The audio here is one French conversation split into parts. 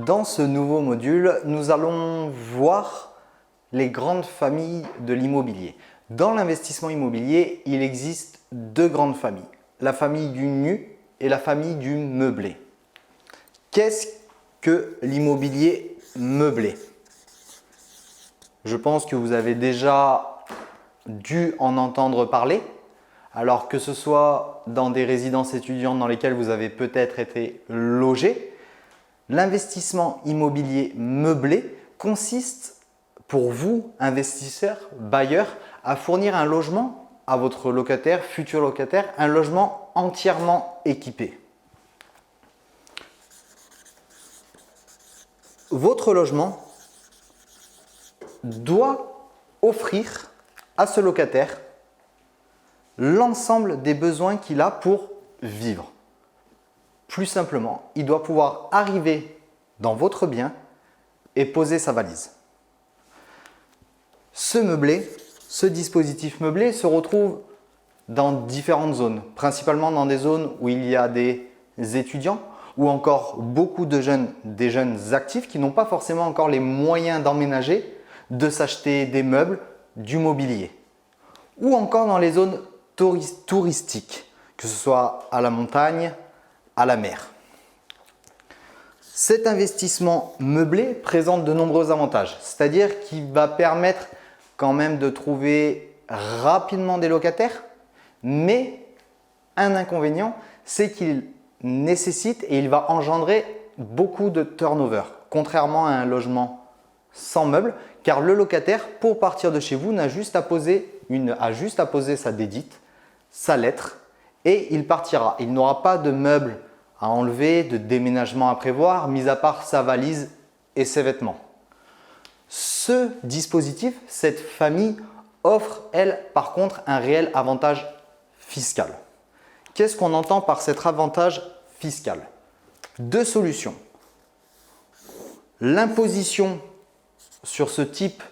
Dans ce nouveau module, nous allons voir les grandes familles de l'immobilier. Dans l'investissement immobilier, il existe deux grandes familles, la famille du nu et la famille du meublé. Qu'est-ce que l'immobilier meublé? Je pense que vous avez déjà dû en entendre parler. Alors que ce soit dans des résidences étudiantes dans lesquelles vous avez peut-être été logé, l'investissement immobilier meublé consiste pour vous, investisseurs, bailleurs, à fournir un logement à votre locataire, futur locataire, un logement entièrement équipé. Votre logement doit offrir à ce locataire l'ensemble des besoins qu'il a pour vivre. Plus simplement, il doit pouvoir arriver dans votre bien et poser sa valise. Ce dispositif meublé se retrouve dans différentes zones, principalement dans des zones où il y a des étudiants ou encore beaucoup de des jeunes actifs qui n'ont pas forcément encore les moyens d'emménager, de s'acheter des meubles, du mobilier. Ou encore dans les zones touristiques, que ce soit à la montagne, à la mer. Cet investissement meublé présente de nombreux avantages, c'est-à-dire qu'il va permettre quand même de trouver rapidement des locataires, mais un inconvénient, c'est qu'il nécessite et il va engendrer beaucoup de turnover, contrairement à un logement sans meubles, car le locataire, pour partir de chez vous, a juste à poser sa dédite, sa lettre et il partira. Il n'aura pas de meubles à enlever, de déménagement à prévoir, mis à part sa valise et ses vêtements. Ce dispositif, cette famille offre, elle, par contre, un réel avantage fiscal. Qu'est-ce qu'on entend par cet avantage fiscal? Deux solutions. L'imposition sur ce type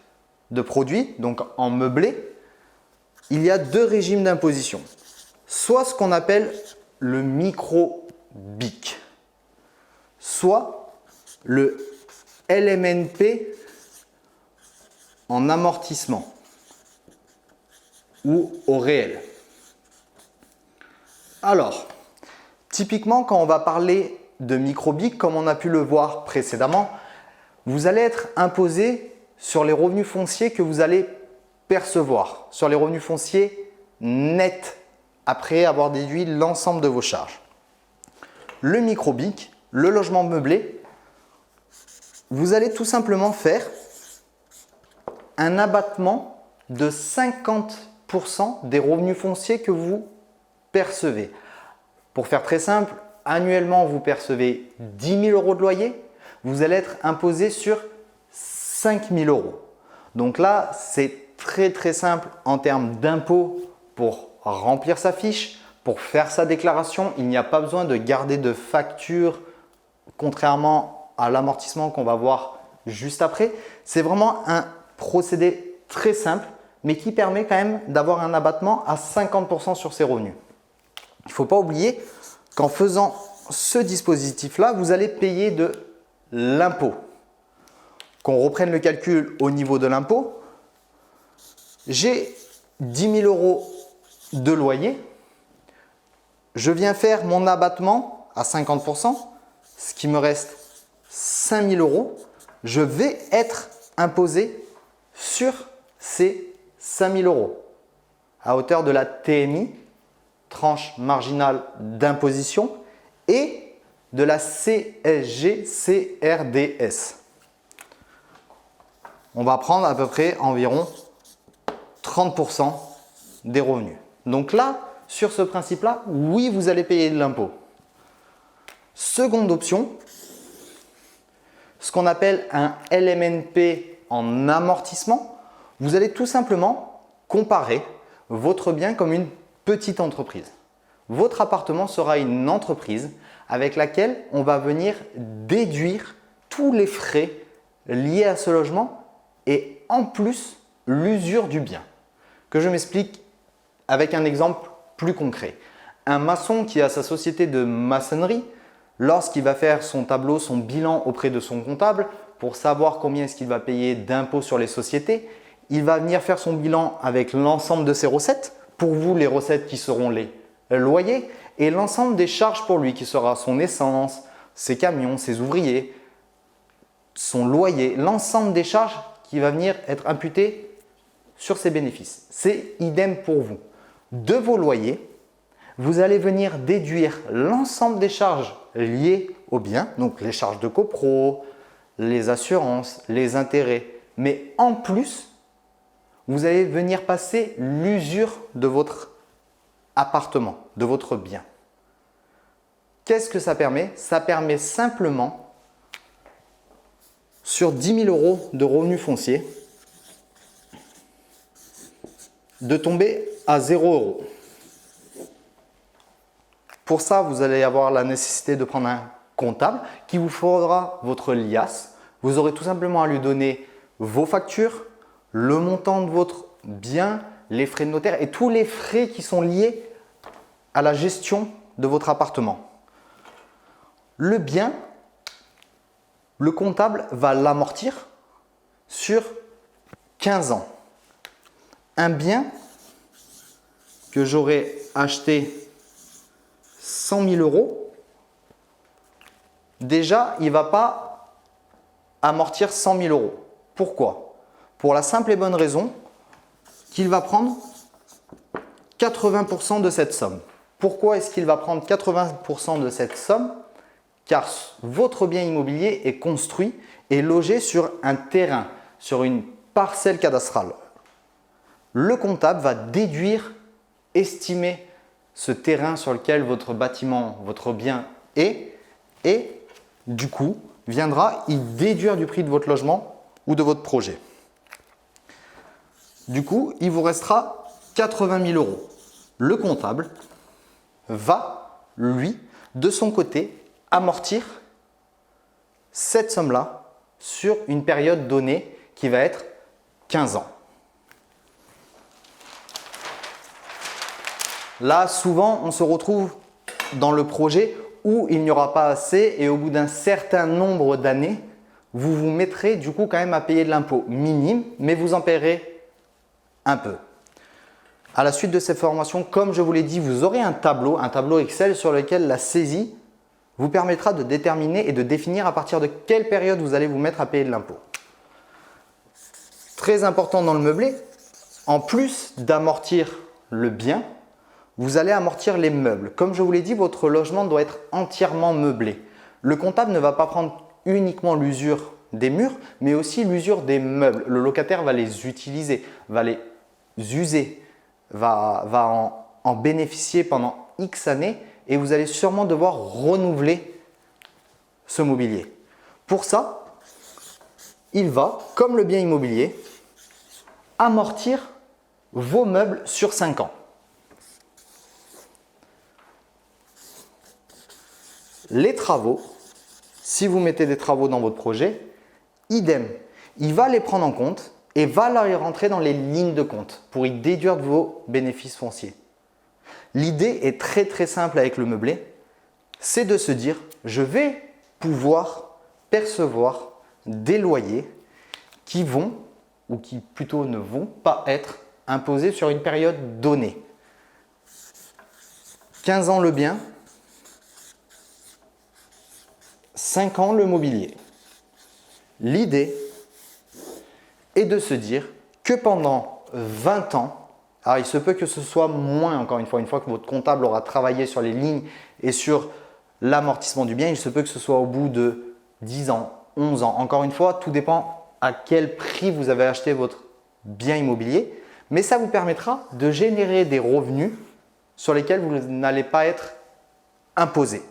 de produit, donc en meublé, il y a deux régimes d'imposition. Soit ce qu'on appelle le micro-BIC, soit le LMNP en amortissement ou au réel. Alors, typiquement, quand on va parler de micro-BIC, comme on a pu le voir précédemment, vous allez être imposé sur les revenus fonciers que vous allez percevoir, sur les revenus fonciers nets, après avoir déduit l'ensemble de vos charges. Le micro-BIC, le logement meublé, vous allez tout simplement faire un abattement de 50% des revenus fonciers que vous percevez. Pour faire très simple, annuellement vous percevez 10 000 € de loyer, vous allez être imposé sur 5 000 €. Donc là, c'est très simple en termes d'impôts pour remplir sa fiche, pour faire sa déclaration. Il n'y a pas besoin de garder de facture, contrairement à l'amortissement qu'on va voir juste après. C'est vraiment un procédé très simple, mais qui permet quand même d'avoir un abattement à 50% sur ses revenus. Il ne faut pas oublier qu'en faisant ce dispositif-là, vous allez payer de l'impôt. Qu'on reprenne le calcul au niveau de l'impôt, j'ai 10 000 € de loyer, je viens faire mon abattement à 50%, ce qui me reste 5 000 €, je vais être imposé sur ces 5 000 € à hauteur de la TMI, tranche marginale d'imposition, et de la CSG-CRDS. On va prendre à peu près environ 30% des revenus. Donc là, sur ce principe-là, oui, vous allez payer de l'impôt. Seconde option, ce qu'on appelle un LMNP en amortissement, vous allez tout simplement comparer votre bien comme une petite entreprise. Votre appartement sera une entreprise avec laquelle on va venir déduire tous les frais liés à ce logement et en plus l'usure du bien. Que je m'explique avec un exemple plus concret. Un maçon qui a sa société de maçonnerie, lorsqu'il va faire son tableau, son bilan auprès de son comptable, pour savoir combien est-ce qu'il va payer d'impôts sur les sociétés, il va venir faire son bilan avec l'ensemble de ses recettes. Pour vous, les recettes qui seront les loyers et l'ensemble des charges pour lui qui sera son essence, ses camions, ses ouvriers, son loyer, l'ensemble des charges qui va venir être imputé sur ses bénéfices. C'est idem pour vous. De vos loyers, vous allez venir déduire l'ensemble des charges liées au bien, donc les charges de copro, les assurances, les intérêts. Mais en plus, vous allez venir passer l'usure de votre appartement, de votre bien. Qu'est-ce que ça permet? Ça permet simplement, sur 10 000 € de revenus fonciers, de tomber à 0 €. Pour ça, vous allez avoir la nécessité de prendre un comptable qui vous fera votre liasse. Vous aurez tout simplement à lui donner vos factures, le montant de votre bien, les frais de notaire et tous les frais qui sont liés à la gestion de votre appartement. Le bien, le comptable va l'amortir sur 15 ans. Un bien que j'aurais acheté 100 000 €, déjà, il ne va pas amortir 100 000 €. Pourquoi? Pour la simple et bonne raison qu'il va prendre 80% de cette somme. Pourquoi est-ce qu'il va prendre 80% de cette somme? Car votre bien immobilier est construit et logé sur un terrain, sur une parcelle cadastrale. Le comptable va déduire, estimer ce terrain sur lequel votre bâtiment, votre bien est et du coup viendra y déduire du prix de votre logement ou de votre projet. Du coup, il vous restera 80 000 €. Le comptable va, lui, de son côté, amortir cette somme-là sur une période donnée qui va être 15 ans. Là, souvent, on se retrouve dans le projet où il n'y aura pas assez et au bout d'un certain nombre d'années, vous vous mettrez du coup quand même à payer de l'impôt minime, mais vous en paierez un peu. À la suite de cette formation, comme je vous l'ai dit, vous aurez un tableau Excel sur lequel la saisie vous permettra de déterminer et de définir à partir de quelle période vous allez vous mettre à payer de l'impôt. Très important dans le meublé, en plus d'amortir le bien, vous allez amortir les meubles. Comme je vous l'ai dit, votre logement doit être entièrement meublé. Le comptable ne va pas prendre uniquement l'usure des murs, mais aussi l'usure des meubles. Le locataire va les utiliser, va les user, va en bénéficier pendant X années et vous allez sûrement devoir renouveler ce mobilier. Pour ça, il va, comme le bien immobilier, amortir vos meubles sur 5 ans. Les travaux, si vous mettez des travaux dans votre projet, idem, il va les prendre en compte et va les rentrer dans les lignes de compte pour y déduire de vos bénéfices fonciers. L'idée est très très simple avec le meublé, c'est de se dire je vais pouvoir percevoir des loyers qui vont ou qui plutôt ne vont pas être imposés sur une période donnée. 15 ans le bien, 5 ans le mobilier. L'idée est de se dire que pendant 20 ans, alors il se peut que ce soit moins encore une fois que votre comptable aura travaillé sur les lignes et sur l'amortissement du bien, il se peut que ce soit au bout de 10 ans, 11 ans. Encore une fois, tout dépend à quel prix vous avez acheté votre bien immobilier, mais ça vous permettra de générer des revenus sur lesquels vous n'allez pas être imposé.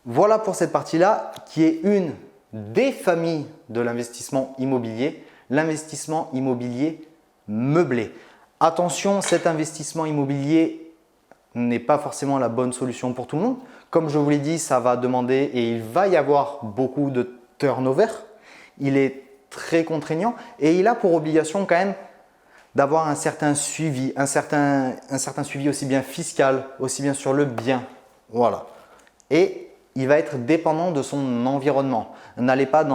Voilà pour cette partie-là qui est une des familles de l'investissement immobilier, l'investissement immobilier meublé. Attention, cet investissement immobilier n'est pas forcément la bonne solution pour tout le monde. Comme je vous l'ai dit, ça va demander et il va y avoir beaucoup de turnover. Il est très contraignant et il a pour obligation quand même d'avoir un certain suivi, un certain suivi aussi bien fiscal, aussi bien sur le bien Voilà. Et il va être dépendant de son environnement. N'allez pas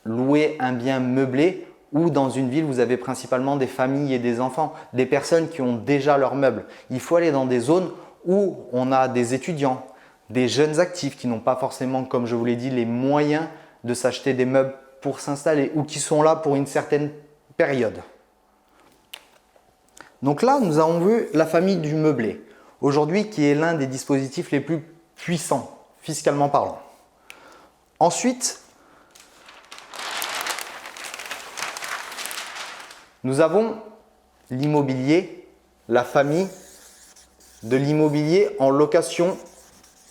louer un bien meublé ou dans une ville où vous avez principalement des familles et des enfants, des personnes qui ont déjà leurs meubles. Il faut aller dans des zones où on a des étudiants, des jeunes actifs qui n'ont pas forcément, comme je vous l'ai dit, les moyens de s'acheter des meubles pour s'installer ou qui sont là pour une certaine période. Donc là, nous avons vu la famille du meublé, aujourd'hui qui est l'un des dispositifs les plus puissants, fiscalement parlant. Ensuite, nous avons l'immobilier, la famille de l'immobilier en location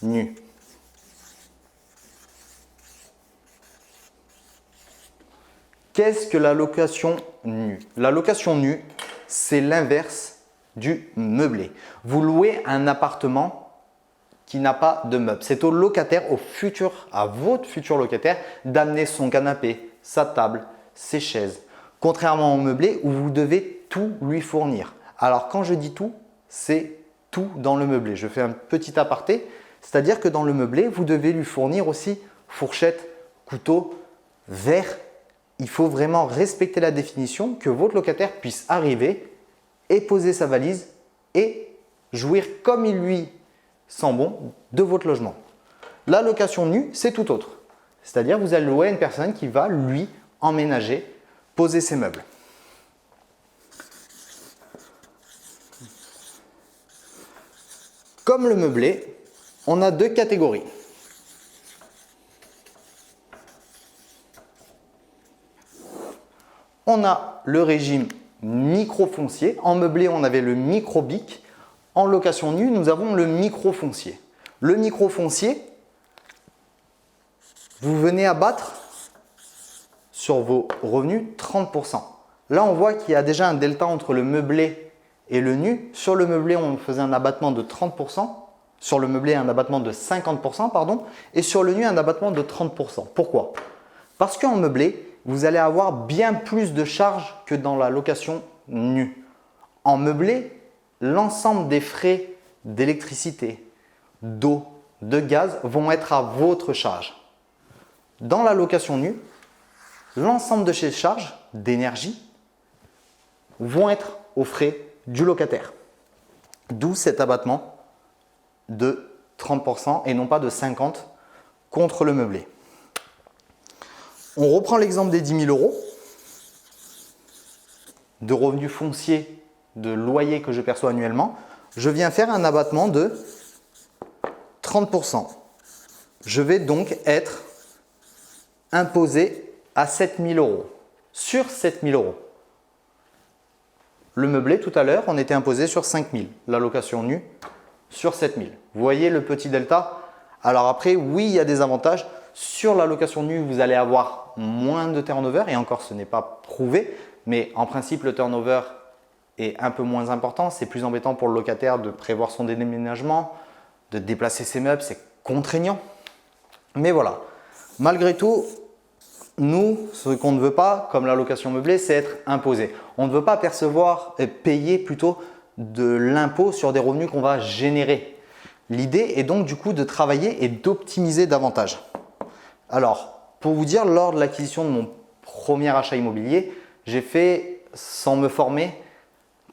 nue. Qu'est-ce que la location nue? La location nue, c'est l'inverse du meublé. Vous louez un appartement qui n'a pas de meubles. C'est au locataire, à votre futur locataire, d'amener son canapé, sa table, ses chaises. Contrairement au meublé où vous devez tout lui fournir. Alors quand je dis tout, c'est tout dans le meublé. Je fais un petit aparté, c'est-à-dire que dans le meublé, vous devez lui fournir aussi fourchette, couteau, verre. Il faut vraiment respecter la définition que votre locataire puisse arriver et poser sa valise et jouir comme il lui sent bon de votre logement. La location nue, c'est tout autre. C'est-à-dire vous allez louer à une personne qui va lui emménager, poser ses meubles. Comme le meublé, on a deux catégories. On a le régime micro-foncier. En meublé, on avait le micro-BIC. En location nue, nous avons le micro-foncier. Le micro-foncier, vous venez abattre sur vos revenus 30%. Là, on voit qu'il y a déjà un delta entre le meublé et le nu. Sur le meublé, on faisait un abattement de 30%. Sur le meublé, un abattement de 50%, pardon. Et sur le nu, un abattement de 30%. Pourquoi? Parce qu'en meublé, vous allez avoir bien plus de charges que dans la location nue. En meublé, l'ensemble des frais d'électricité, d'eau, de gaz vont être à votre charge. Dans la location nue, l'ensemble de ces charges d'énergie vont être aux frais du locataire. D'où cet abattement de 30% et non pas de 50% contre le meublé. On reprend l'exemple des 10 000 € de revenus fonciers, de loyer que je perçois annuellement. Je viens faire un abattement de 30%. Je vais donc être imposé à 7 000 € sur 7 000 €. Le meublé, tout à l'heure, on était imposé sur 5 000. La location nue sur 7 000. Vous voyez le petit delta? Alors après, oui, il y a des avantages. Sur la location nue, vous allez avoir moins de turnover et encore, ce n'est pas prouvé. Mais en principe, le turnover est un peu moins important. C'est plus embêtant pour le locataire de prévoir son déménagement, de déplacer ses meubles. C'est contraignant. Mais voilà, malgré tout, nous, ce qu'on ne veut pas, comme la location meublée, c'est être imposé. On ne veut pas payer plutôt de l'impôt sur des revenus qu'on va générer. L'idée est donc du coup de travailler et d'optimiser davantage. Alors, pour vous dire, lors de l'acquisition de mon premier achat immobilier, j'ai fait, sans me former,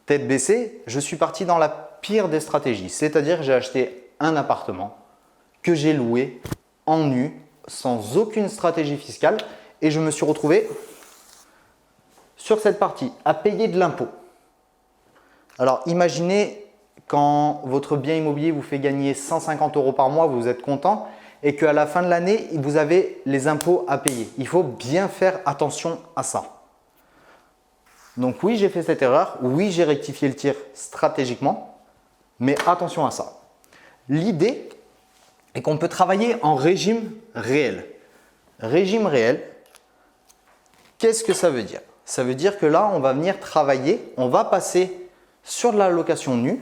tête baissée, je suis parti dans la pire des stratégies. C'est-à-dire j'ai acheté un appartement que j'ai loué en nu, sans aucune stratégie fiscale et je me suis retrouvé sur cette partie à payer de l'impôt. Alors imaginez quand votre bien immobilier vous fait gagner 150 € par mois, vous êtes content et qu'à la fin de l'année, vous avez les impôts à payer. Il faut bien faire attention à ça. Donc oui, j'ai fait cette erreur. Oui, j'ai rectifié le tir stratégiquement, mais attention à ça. L'idée est qu'on peut travailler en régime réel. Régime réel, qu'est-ce que ça veut dire? Ça veut dire que là, on va venir travailler, on va passer sur de la location nue.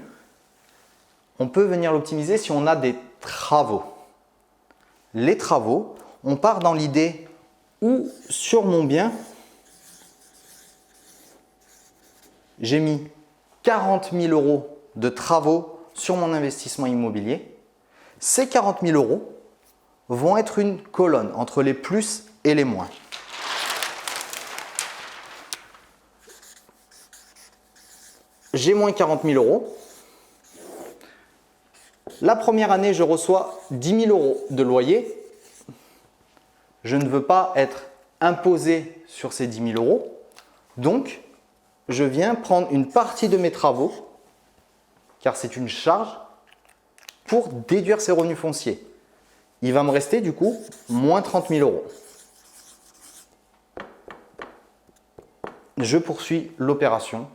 On peut venir l'optimiser si on a des travaux. Les travaux, on part dans l'idée où sur mon bien, j'ai mis 40 000 € de travaux sur mon investissement immobilier. Ces 40 000 euros vont être une colonne entre les plus et les moins. J'ai moins 40 000 euros. La première année, je reçois 10 000 euros de loyer. Je ne veux pas être imposé sur ces 10 000 euros. Donc, je viens prendre une partie de mes travaux, car c'est une charge, pour déduire ces revenus fonciers. Il va me rester du coup moins 30 000 euros. Je poursuis l'opération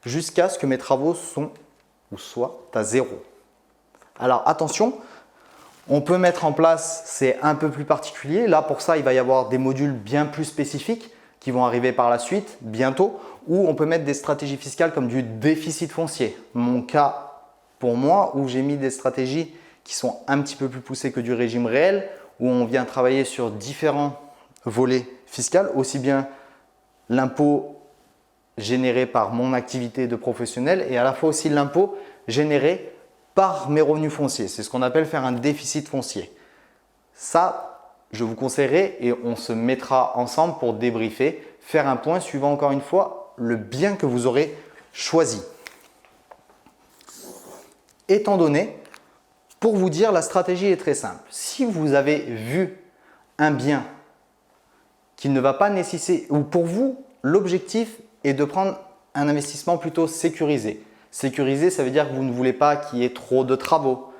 jusqu'à ce que mes travaux soient à zéro. Alors attention, on peut mettre en place, c'est un peu plus particulier. Là pour ça, il va y avoir des modules bien plus spécifiques qui vont arriver par la suite, bientôt, où on peut mettre des stratégies fiscales comme du déficit foncier. Mon cas pour moi, où j'ai mis des stratégies qui sont un petit peu plus poussées que du régime réel, où on vient travailler sur différents volets fiscaux, aussi bien l'impôt généré par mon activité de professionnel et à la fois aussi l'impôt généré par mes revenus fonciers. C'est ce qu'on appelle faire un déficit foncier. Ça, je vous conseillerais et on se mettra ensemble pour débriefer, faire un point suivant encore une fois le bien que vous aurez choisi. Étant donné, pour vous dire, la stratégie est très simple. Si vous avez vu un bien qui ne va pas nécessiter, ou pour vous, l'objectif est de prendre un investissement plutôt sécurisé. Sécurisé, ça veut dire que vous ne voulez pas qu'il y ait trop de travaux,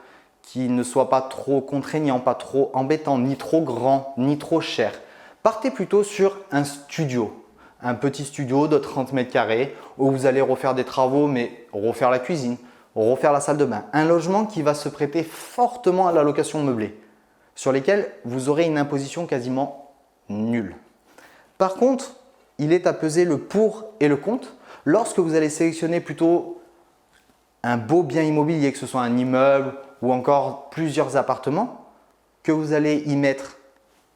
qu'il ne soit pas trop contraignant, pas trop embêtant, ni trop grand, ni trop cher. Partez plutôt sur un studio, un petit studio de 30 mètres carrés où vous allez refaire des travaux, mais refaire la cuisine, refaire la salle de bain. Un logement qui va se prêter fortement à la location meublée, sur lesquels vous aurez une imposition quasiment nulle. Par contre, il est à peser le pour et le contre lorsque vous allez sélectionner plutôt un beau bien immobilier, que ce soit un immeuble ou encore plusieurs appartements, que vous allez y mettre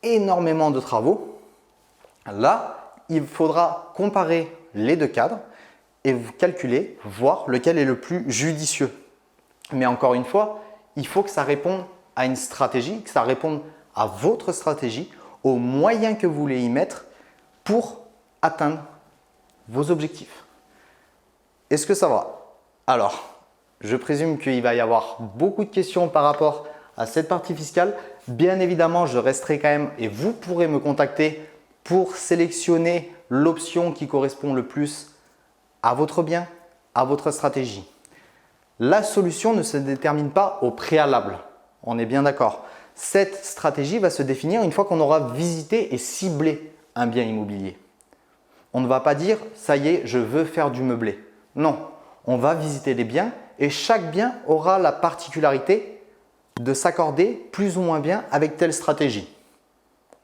énormément de travaux. Là, il faudra comparer les deux cadres et vous calculer, voir lequel est le plus judicieux. Mais encore une fois, il faut que ça réponde à une stratégie, que ça réponde à votre stratégie, aux moyens que vous voulez y mettre pour atteindre vos objectifs. Est-ce que ça va? Alors, je présume qu'il va y avoir beaucoup de questions par rapport à cette partie fiscale. Bien évidemment, je resterai quand même et vous pourrez me contacter pour sélectionner l'option qui correspond le plus à votre bien, à votre stratégie. La solution ne se détermine pas au préalable. On est bien d'accord. Cette stratégie va se définir une fois qu'on aura visité et ciblé un bien immobilier. On ne va pas dire « ça y est, je veux faire du meublé ». Non, on va visiter des biens et chaque bien aura la particularité de s'accorder plus ou moins bien avec telle stratégie.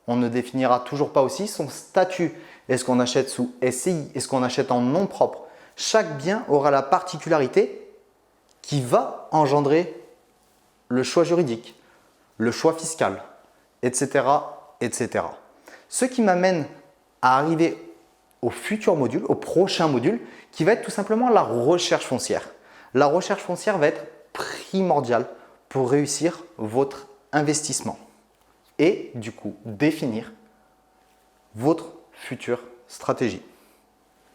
On ne définira toujours pas aussi son statut. Est-ce qu'on achète sous SCI? Est-ce qu'on achète en nom propre? Chaque bien aura la particularité qui va engendrer le choix juridique, le choix fiscal, etc., etc. Ce qui m'amène à arriver au futur module, au prochain module, qui va être tout simplement la recherche foncière. La recherche foncière va être primordiale pour réussir votre investissement et du coup définir votre future stratégie.